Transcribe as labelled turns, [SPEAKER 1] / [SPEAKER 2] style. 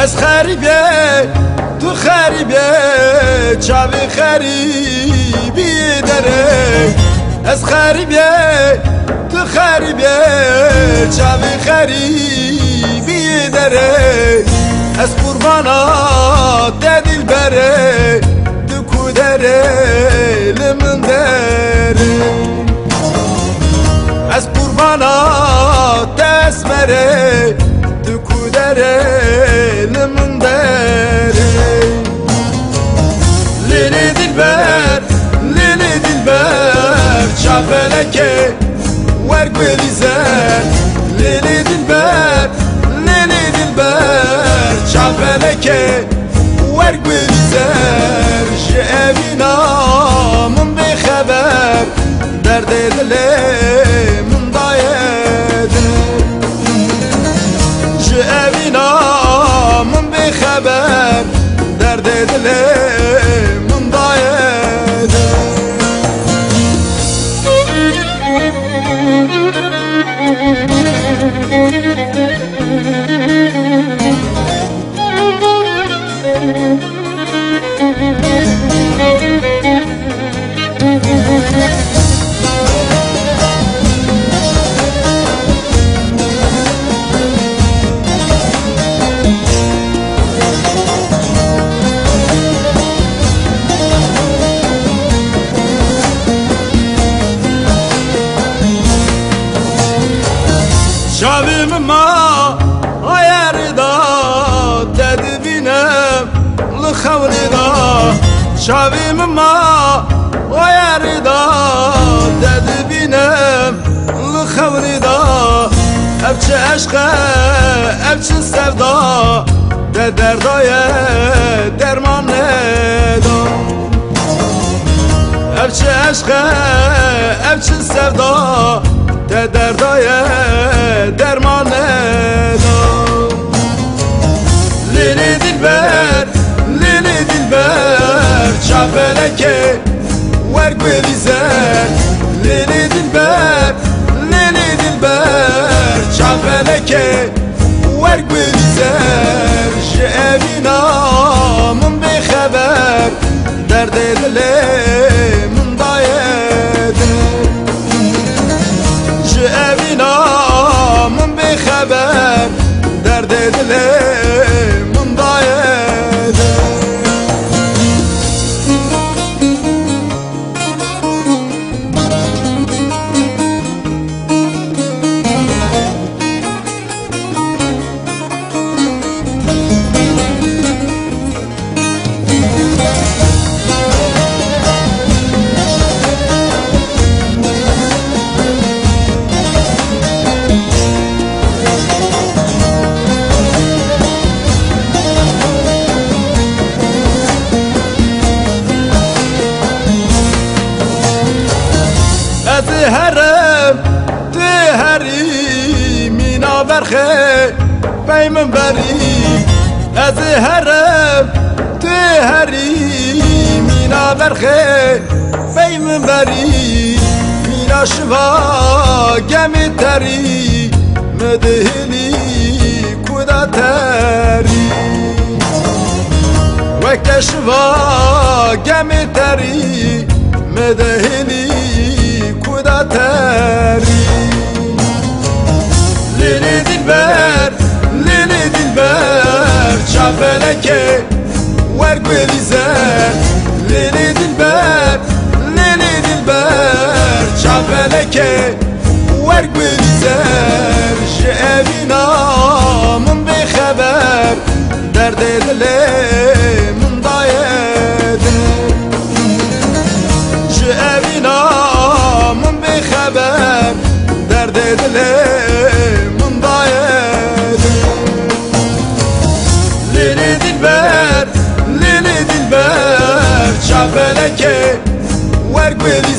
[SPEAKER 1] از خریبه تو خریبه چاوی خریبی داره از خریبه تو خریبه چاوی خریبی داره از قربانا دل بره تو کودره لمن دره از قربانا دست بره تو کودره لمن دره لیلی دلبر چافلکه ورگولی زن لیلی دلبر چافلکه ورگولی زن شعبینا من بخبر درد دلی من دایده شعبینا من بخبر درد دلی من دایده شاویم ما آیردا تدبینم لخوردا شاویم ما آیردا تدبینم لخوردا ابچه عشقه ابچه سفدا دردای درمان ندا ابچه عشقه ابچه سفدا دردای درمان دام لیلی دلبر چافلکه ورگولی زن لیلی دلبر چافلکه ورگولی زن شعبینا من بخبر درد دلی من دایده شعبینا من بخبر درد دلی من دایده هرم تهری مینا برخه پیمن بری از هرم تهری مینا برخه پیمن بری مینا شوا گمی تری مدهلی کدا تری وک شوا گمی تری مدهلی تاری لیلی دلبر چافلکه ورگولی زن لیلی دلبر چافلکه ورگولی زن شعبینا من بخبر درد دلی من دایده شعبینا من بخبر درد دلی من دایده لیلی دلبر چافلکه ورگولی